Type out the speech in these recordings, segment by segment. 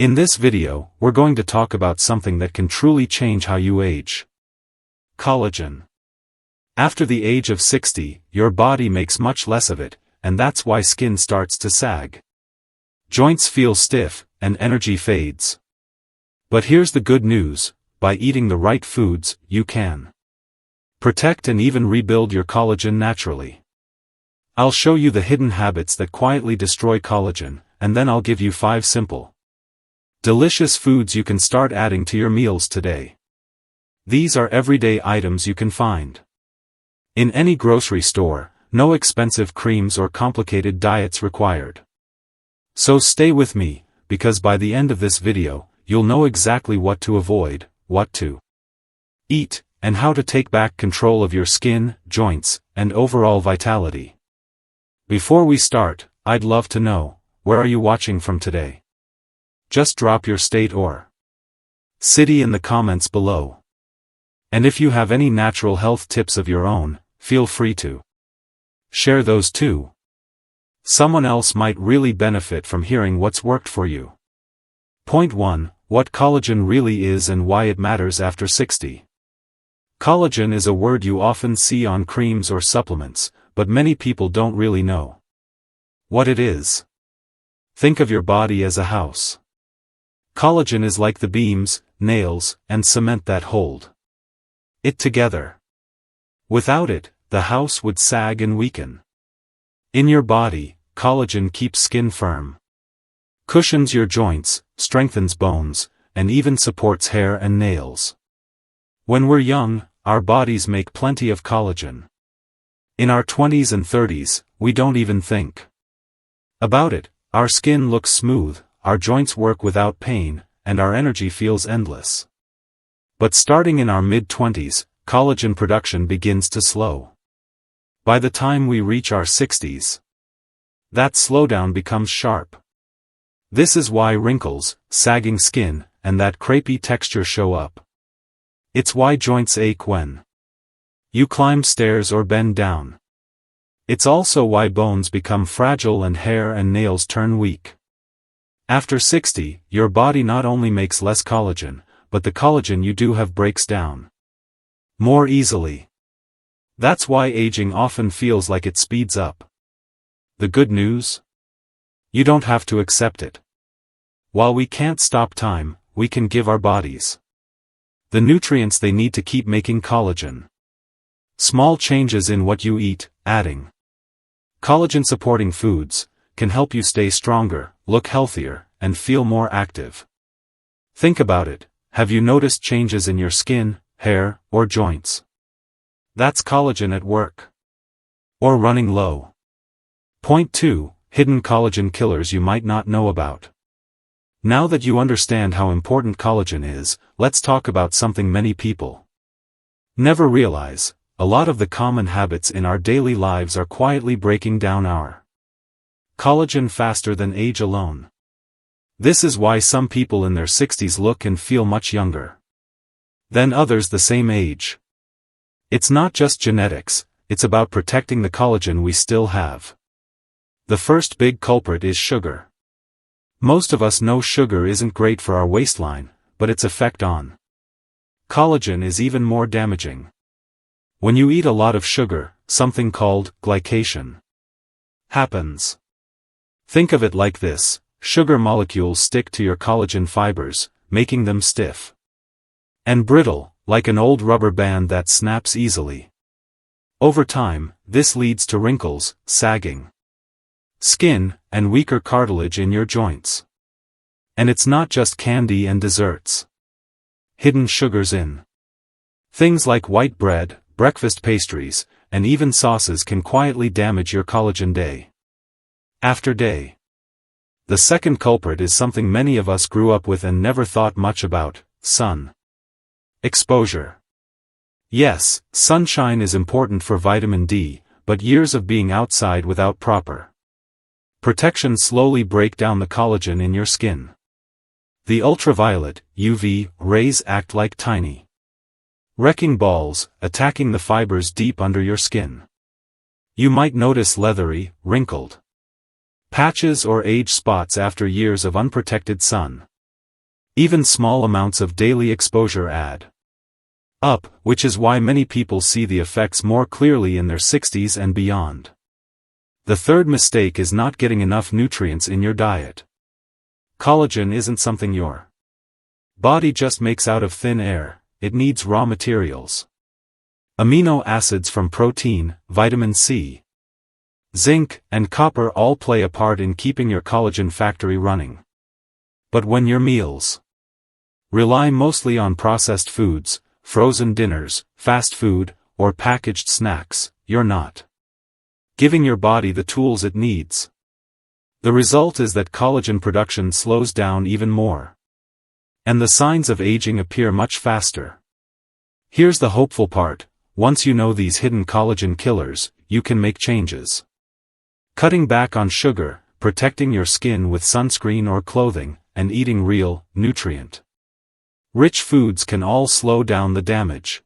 In this video, we're going to talk about something that can truly change how you age. Collagen. After the age of 60, your body makes much less of it, and that's why skin starts to sag. Joints feel stiff, and energy fades. But here's the good news: by eating the right foods, you can protect and even rebuild your collagen naturally. I'll show you the hidden habits that quietly destroy collagen, and then I'll give you 5 simple, delicious foods you can start adding to your meals today. These are everyday items you can find in any grocery store, no expensive creams or complicated diets required. So stay with me, because by the end of this video, you'll know exactly what to avoid, what to eat, and how to take back control of your skin, joints, and overall vitality. Before we start, I'd love to know, where are you watching from today? Just drop your state or city in the comments below. And if you have any natural health tips of your own, feel free to share those too. Someone else might really benefit from hearing what's worked for you. Point 1. What collagen really is and why it matters after 60. Collagen is a word you often see on creams or supplements, but many people don't really know what it is. Think of your body as a house. Collagen is like the beams, nails, and cement that hold it together. Without it, the house would sag and weaken. In your body, collagen keeps skin firm, cushions your joints, strengthens bones, and even supports hair and nails. When we're young, our bodies make plenty of collagen. In our 20s and 30s, we don't even think about it. Our skin looks smooth, our joints work without pain, and our energy feels endless. But starting in our mid-20s, collagen production begins to slow. By the time we reach our 60s, that slowdown becomes sharp. This is why wrinkles, sagging skin, and that crepey texture show up. It's why joints ache when you climb stairs or bend down. It's also why bones become fragile and hair and nails turn weak. After 60, your body not only makes less collagen, but the collagen you do have breaks down more easily. That's why aging often feels like it speeds up. The good news? You don't have to accept it. While we can't stop time, we can give our bodies the nutrients they need to keep making collagen. Small changes in what you eat, adding collagen-supporting foods, can help you stay stronger, look healthier, and feel more active. Think about it: have you noticed changes in your skin, hair, or joints? That's collagen at work. Or running low. Point 2. Hidden collagen killers you might not know about. Now that you understand how important collagen is, let's talk about something many people never realize. A lot of the common habits in our daily lives are quietly breaking down our collagen faster than age alone. This is why some people in their 60s look and feel much younger than others the same age. It's not just genetics, it's about protecting the collagen we still have. The first big culprit is sugar. Most of us know sugar isn't great for our waistline, but its effect on collagen is even more damaging. When you eat a lot of sugar, something called glycation happens. Think of it like this: sugar molecules stick to your collagen fibers, making them stiff and brittle, like an old rubber band that snaps easily. Over time, this leads to wrinkles, sagging skin, and weaker cartilage in your joints. And it's not just candy and desserts. Hidden sugars in things like white bread, breakfast pastries, and even sauces can quietly damage your collagen day after day. The second culprit is something many of us grew up with and never thought much about: sun exposure. Yes, sunshine is important for vitamin D, but years of being outside without proper protection slowly break down the collagen in your skin. The ultraviolet, UV, rays act like tiny wrecking balls, attacking the fibers deep under your skin. You might notice leathery, wrinkled patches or age spots after years of unprotected sun. Even small amounts of daily exposure add up, which is why many people see the effects more clearly in their 60s and beyond. The third mistake is not getting enough nutrients in your diet. Collagen isn't something your body just makes out of thin air, it needs raw materials. Amino acids from protein, vitamin C, zinc, and copper all play a part in keeping your collagen factory running. But when your meals rely mostly on processed foods, frozen dinners, fast food, or packaged snacks, you're not giving your body the tools it needs. The result is that collagen production slows down even more. And the signs of aging appear much faster. Here's the hopeful part: once you know these hidden collagen killers, you can make changes. Cutting back on sugar, protecting your skin with sunscreen or clothing, and eating real, nutrient-rich foods can all slow down the damage.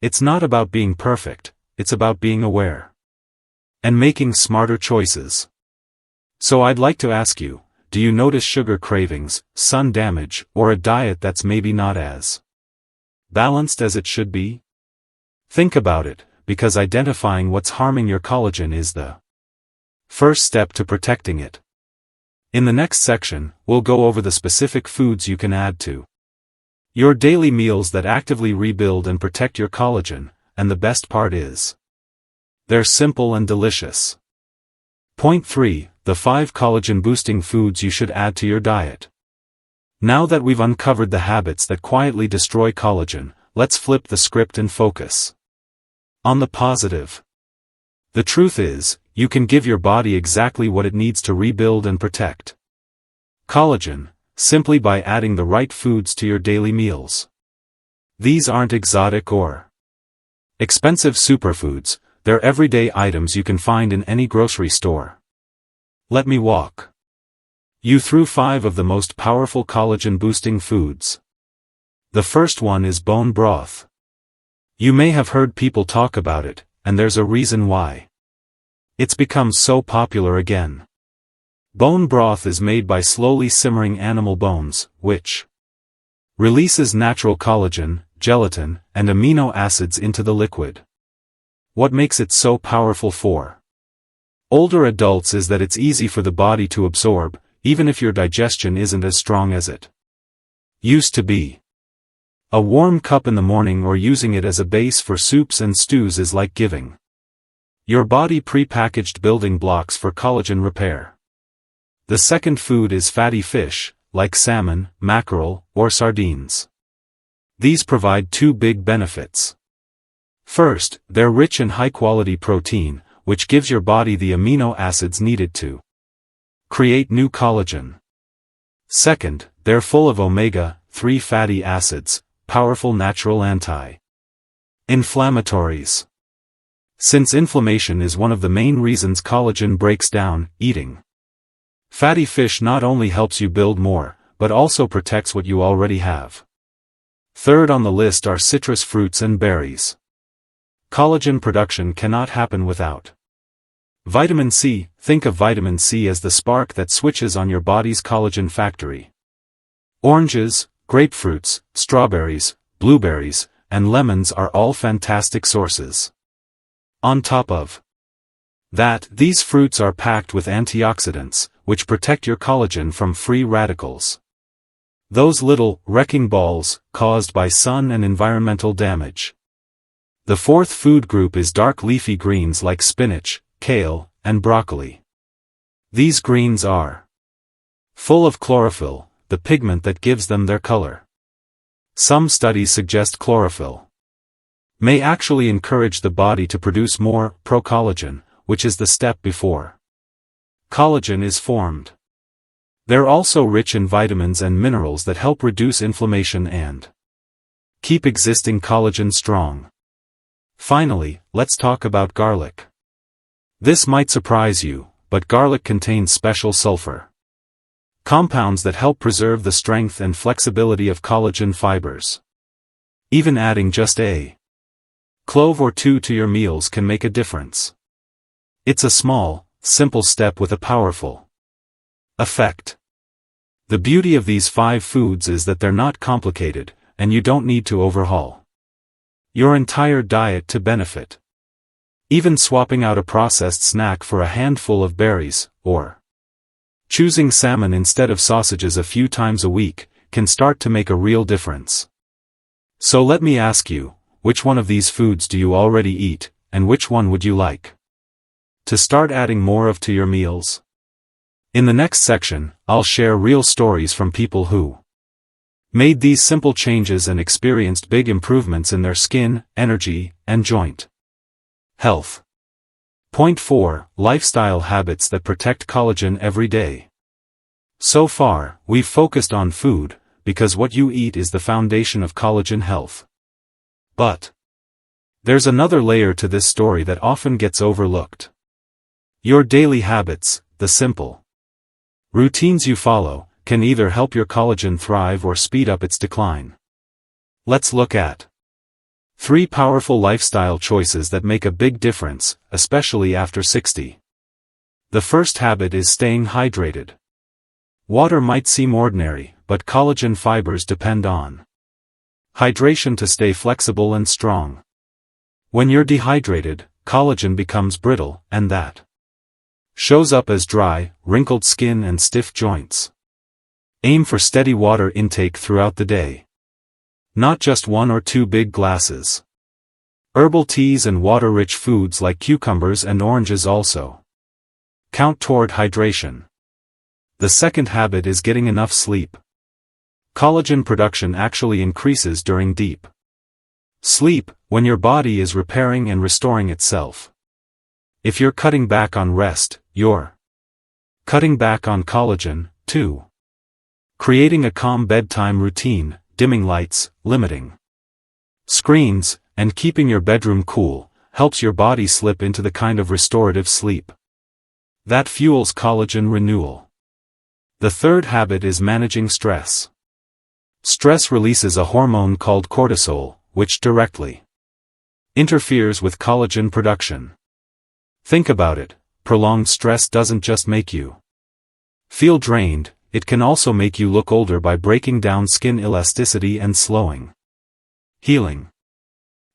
It's not about being perfect, it's about being aware and making smarter choices. So I'd like to ask you, do you notice sugar cravings, sun damage, or a diet that's maybe not as balanced as it should be? Think about it, because identifying what's harming your collagen is the first step to protecting it. In the next section, we'll go over the specific foods you can add to your daily meals that actively rebuild and protect your collagen, and the best part is, they're simple and delicious. Point 3. The 5 collagen-boosting foods you should add to your diet. Now that we've uncovered the habits that quietly destroy collagen, let's flip the script and focus on the positive. The truth is, you can give your body exactly what it needs to rebuild and protect collagen, simply by adding the right foods to your daily meals. These aren't exotic or expensive superfoods, they're everyday items you can find in any grocery store. Let me walk you through 5 of the most powerful collagen-boosting foods. The first one is bone broth. You may have heard people talk about it, and there's a reason why. It's become so popular again. Bone broth is made by slowly simmering animal bones, which releases natural collagen, gelatin, and amino acids into the liquid. What makes it so powerful for older adults is that it's easy for the body to absorb, even if your digestion isn't as strong as it used to be. A warm cup in the morning or using it as a base for soups and stews is like giving your body pre-packaged building blocks for collagen repair. The second food is fatty fish, like salmon, mackerel, or sardines. These provide 2 big benefits. First, they're rich in high-quality protein, which gives your body the amino acids needed to create new collagen. Second, they're full of omega-3 fatty acids, powerful natural anti-inflammatories. Since inflammation is one of the main reasons collagen breaks down, eating fatty fish not only helps you build more, but also protects what you already have. Third on the list are citrus fruits and berries. Collagen production cannot happen without vitamin C. Think of vitamin C as the spark that switches on your body's collagen factory. Oranges, grapefruits, strawberries, blueberries, and lemons are all fantastic sources. On top of that, these fruits are packed with antioxidants, which protect your collagen from free radicals. Those little, wrecking balls, caused by sun and environmental damage. The fourth food group is dark leafy greens like spinach, kale, and broccoli. These greens are full of chlorophyll, the pigment that gives them their color. Some studies suggest chlorophyll may actually encourage the body to produce more procollagen, which is the step before collagen is formed. They're also rich in vitamins and minerals that help reduce inflammation and keep existing collagen strong. Finally, let's talk about garlic. This might surprise you, but garlic contains special sulfur compounds that help preserve the strength and flexibility of collagen fibers. Even adding just a clove or 2 to your meals can make a difference. It's a small, simple step with a powerful effect. The beauty of these 5 foods is that they're not complicated, and you don't need to overhaul your entire diet to benefit. Even swapping out a processed snack for a handful of berries, or choosing salmon instead of sausages a few times a week, can start to make a real difference. So let me ask you, which one of these foods do you already eat, and which one would you like to start adding more of to your meals? In the next section, I'll share real stories from people who made these simple changes and experienced big improvements in their skin, energy, and joint health. Point 4. Lifestyle habits that protect collagen every day. So far, we've focused on food, because what you eat is the foundation of collagen health. But there's another layer to this story that often gets overlooked. Your daily habits, the simple routines you follow, can either help your collagen thrive or speed up its decline. Let's look at 3 powerful lifestyle choices that make a big difference, especially after 60. The first habit is staying hydrated. Water might seem ordinary, but collagen fibers depend on hydration to stay flexible and strong. When you're dehydrated, collagen becomes brittle, and that shows up as dry, wrinkled skin and stiff joints. Aim for steady water intake throughout the day. Not just 1 or 2 big glasses. Herbal teas and water-rich foods like cucumbers and oranges also count toward hydration. The second habit is getting enough sleep. Collagen production actually increases during deep sleep, when your body is repairing and restoring itself. If you're cutting back on rest, you're cutting back on collagen, too. Creating a calm bedtime routine, dimming lights, limiting screens, and keeping your bedroom cool, helps your body slip into the kind of restorative sleep that fuels collagen renewal. The third habit is managing stress. Stress releases a hormone called cortisol, which directly interferes with collagen production. Think about it, prolonged stress doesn't just make you feel drained, it can also make you look older by breaking down skin elasticity and slowing healing.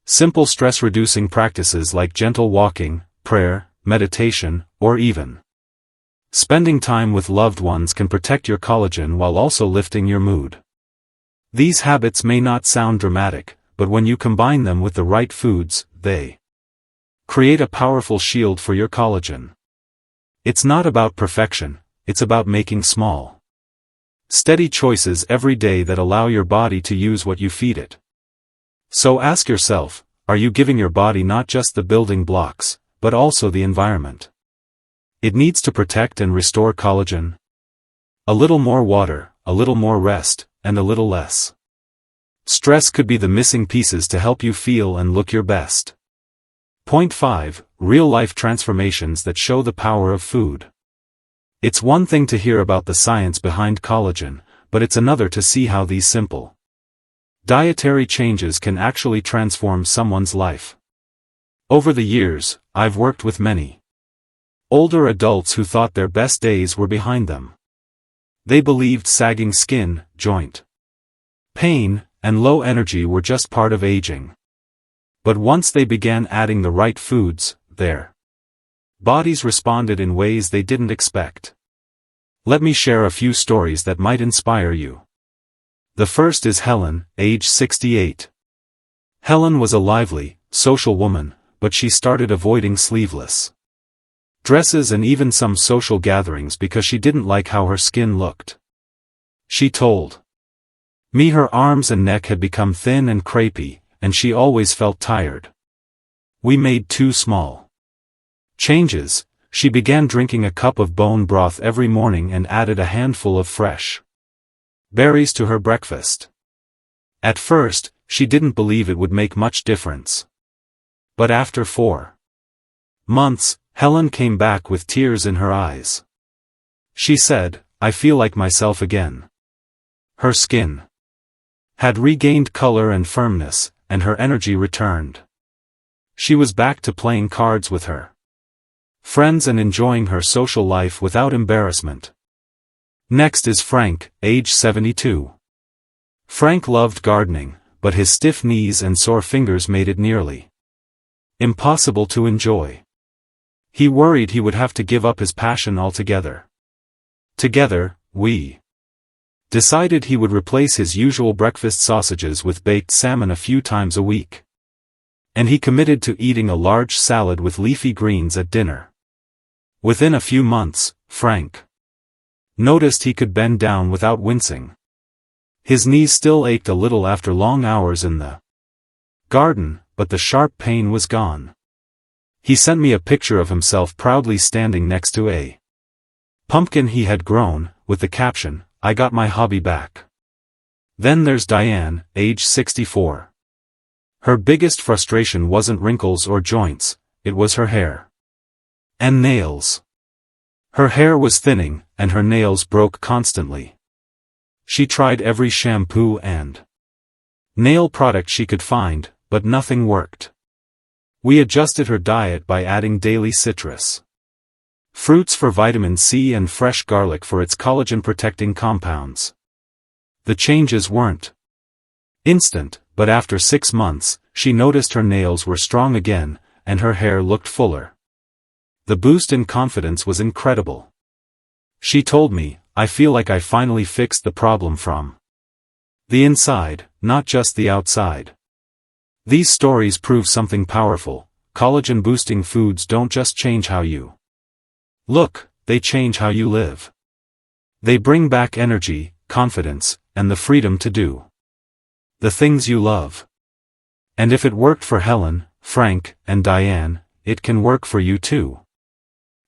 Simple stress-reducing practices like gentle walking, prayer, meditation, or even spending time with loved ones can protect your collagen while also lifting your mood. These habits may not sound dramatic, but when you combine them with the right foods, they create a powerful shield for your collagen. It's not about perfection, it's about making small, steady choices every day that allow your body to use what you feed it. So ask yourself, are you giving your body not just the building blocks, but also the environment it needs to protect and restore collagen? A little more water, a little more rest, and a little less stress could be the missing pieces to help you feel and look your best. Point 5. Real-life transformations that show the power of food. It's one thing to hear about the science behind collagen, but it's another to see how these simple dietary changes can actually transform someone's life. Over the years, I've worked with many older adults who thought their best days were behind them. They believed sagging skin, joint pain, and low energy were just part of aging. But once they began adding the right foods, their bodies responded in ways they didn't expect. Let me share a few stories that might inspire you. The first is Helen, age 68. Helen was a lively, social woman, but she started avoiding sleeveless dresses and even some social gatherings because she didn't like how her skin looked. She told me her arms and neck had become thin and crepey, and she always felt tired. We made 2 small changes. She began drinking a cup of bone broth every morning and added a handful of fresh berries to her breakfast. At first, she didn't believe it would make much difference. But after 4 months, Helen came back with tears in her eyes. She said, "I feel like myself again." Her skin had regained color and firmness, and her energy returned. She was back to playing cards with her friends and enjoying her social life without embarrassment. Next is Frank, age 72. Frank loved gardening, but his stiff knees and sore fingers made it nearly impossible to enjoy. He worried he would have to give up his passion altogether. Together, we decided he would replace his usual breakfast sausages with baked salmon a few times a week. And he committed to eating a large salad with leafy greens at dinner. Within a few months, Frank noticed he could bend down without wincing. His knees still ached a little after long hours in the garden, but the sharp pain was gone. He sent me a picture of himself proudly standing next to a pumpkin he had grown, with the caption, "I got my hobby back." Then there's Diane, age 64. Her biggest frustration wasn't wrinkles or joints, it was her hair and nails. Her hair was thinning, and her nails broke constantly. She tried every shampoo and nail product she could find, but nothing worked. We adjusted her diet by adding daily citrus fruits for vitamin C and fresh garlic for its collagen-protecting compounds. The changes weren't instant, but after 6 months, she noticed her nails were strong again, and her hair looked fuller. The boost in confidence was incredible. She told me, "I feel like I finally fixed the problem from the inside, not just the outside." These stories prove something powerful. Collagen-boosting foods don't just change how you look, they change how you live. They bring back energy, confidence, and the freedom to do the things you love. And if it worked for Helen, Frank, and Diane, it can work for you too.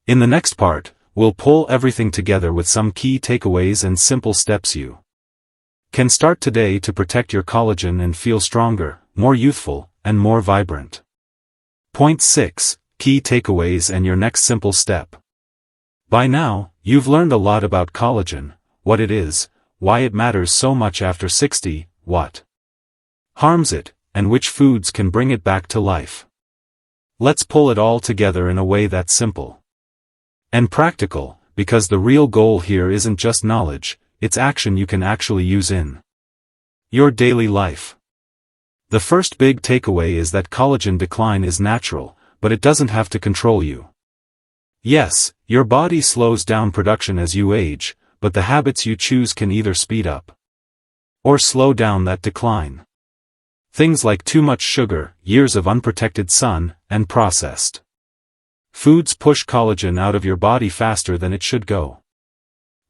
In the next part, we'll pull everything together with some key takeaways and simple steps you can start today to protect your collagen and feel stronger, more youthful, and more vibrant. Point 6. Key takeaways and your next simple step. By now, you've learned a lot about collagen, what it is, why it matters so much after 60, what harms it, and which foods can bring it back to life. Let's pull it all together in a way that's simple and practical, because the real goal here isn't just knowledge, it's action you can actually use in your daily life. The first big takeaway is that collagen decline is natural, but it doesn't have to control you. Yes, your body slows down production as you age, but the habits you choose can either speed up or slow down that decline. Things like too much sugar, years of unprotected sun, and processed foods push collagen out of your body faster than it should go.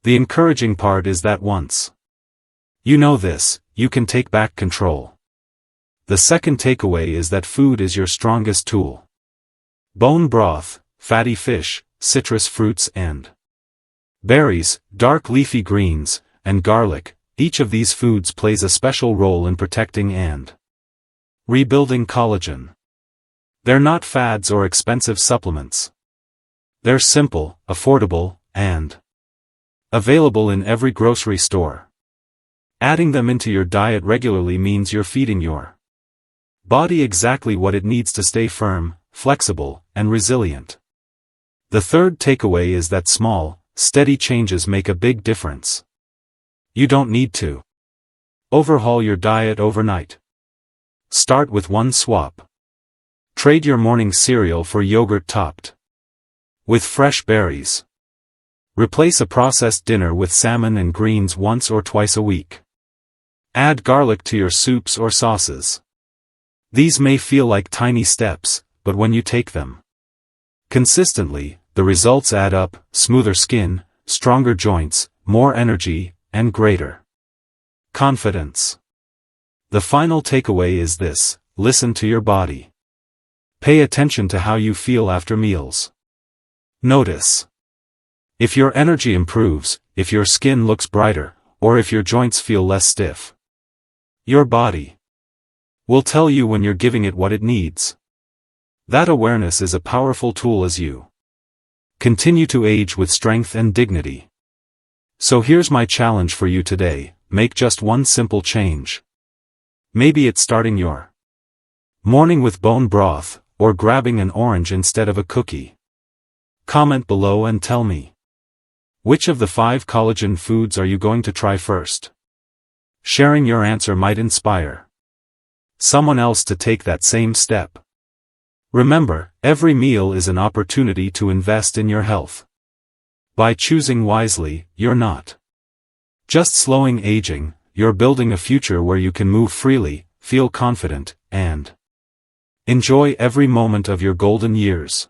The encouraging part is that once you know this, you can take back control. The second takeaway is that food is your strongest tool. Bone broth, fatty fish, citrus fruits and berries, dark leafy greens, and garlic, each of these foods plays a special role in protecting and rebuilding collagen. They're not fads or expensive supplements. They're simple, affordable, and available in every grocery store. Adding them into your diet regularly means you're feeding your body exactly what it needs to stay firm, flexible, and resilient. The third takeaway is that small, steady changes make a big difference. You don't need to overhaul your diet overnight. Start with one swap. Trade your morning cereal for yogurt topped with fresh berries. Replace a processed dinner with salmon and greens once or twice a week. Add garlic to your soups or sauces. These may feel like tiny steps, but when you take them consistently, the results add up: smoother skin, stronger joints, more energy, and greater confidence. The final takeaway is this: listen to your body. Pay attention to how you feel after meals. Notice if your energy improves, if your skin looks brighter, or if your joints feel less stiff. Your body will tell you when you're giving it what it needs. That awareness is a powerful tool as you continue to age with strength and dignity. So here's my challenge for you today: make just one simple change. Maybe it's starting your morning with bone broth, or grabbing an orange instead of a cookie. Comment below and tell me Which of the 5 collagen foods are you going to try first? Sharing your answer might inspire someone else to take that same step. Remember, every meal is an opportunity to invest in your health. By choosing wisely, you're not just slowing aging, you're building a future where you can move freely, feel confident, and enjoy every moment of your golden years.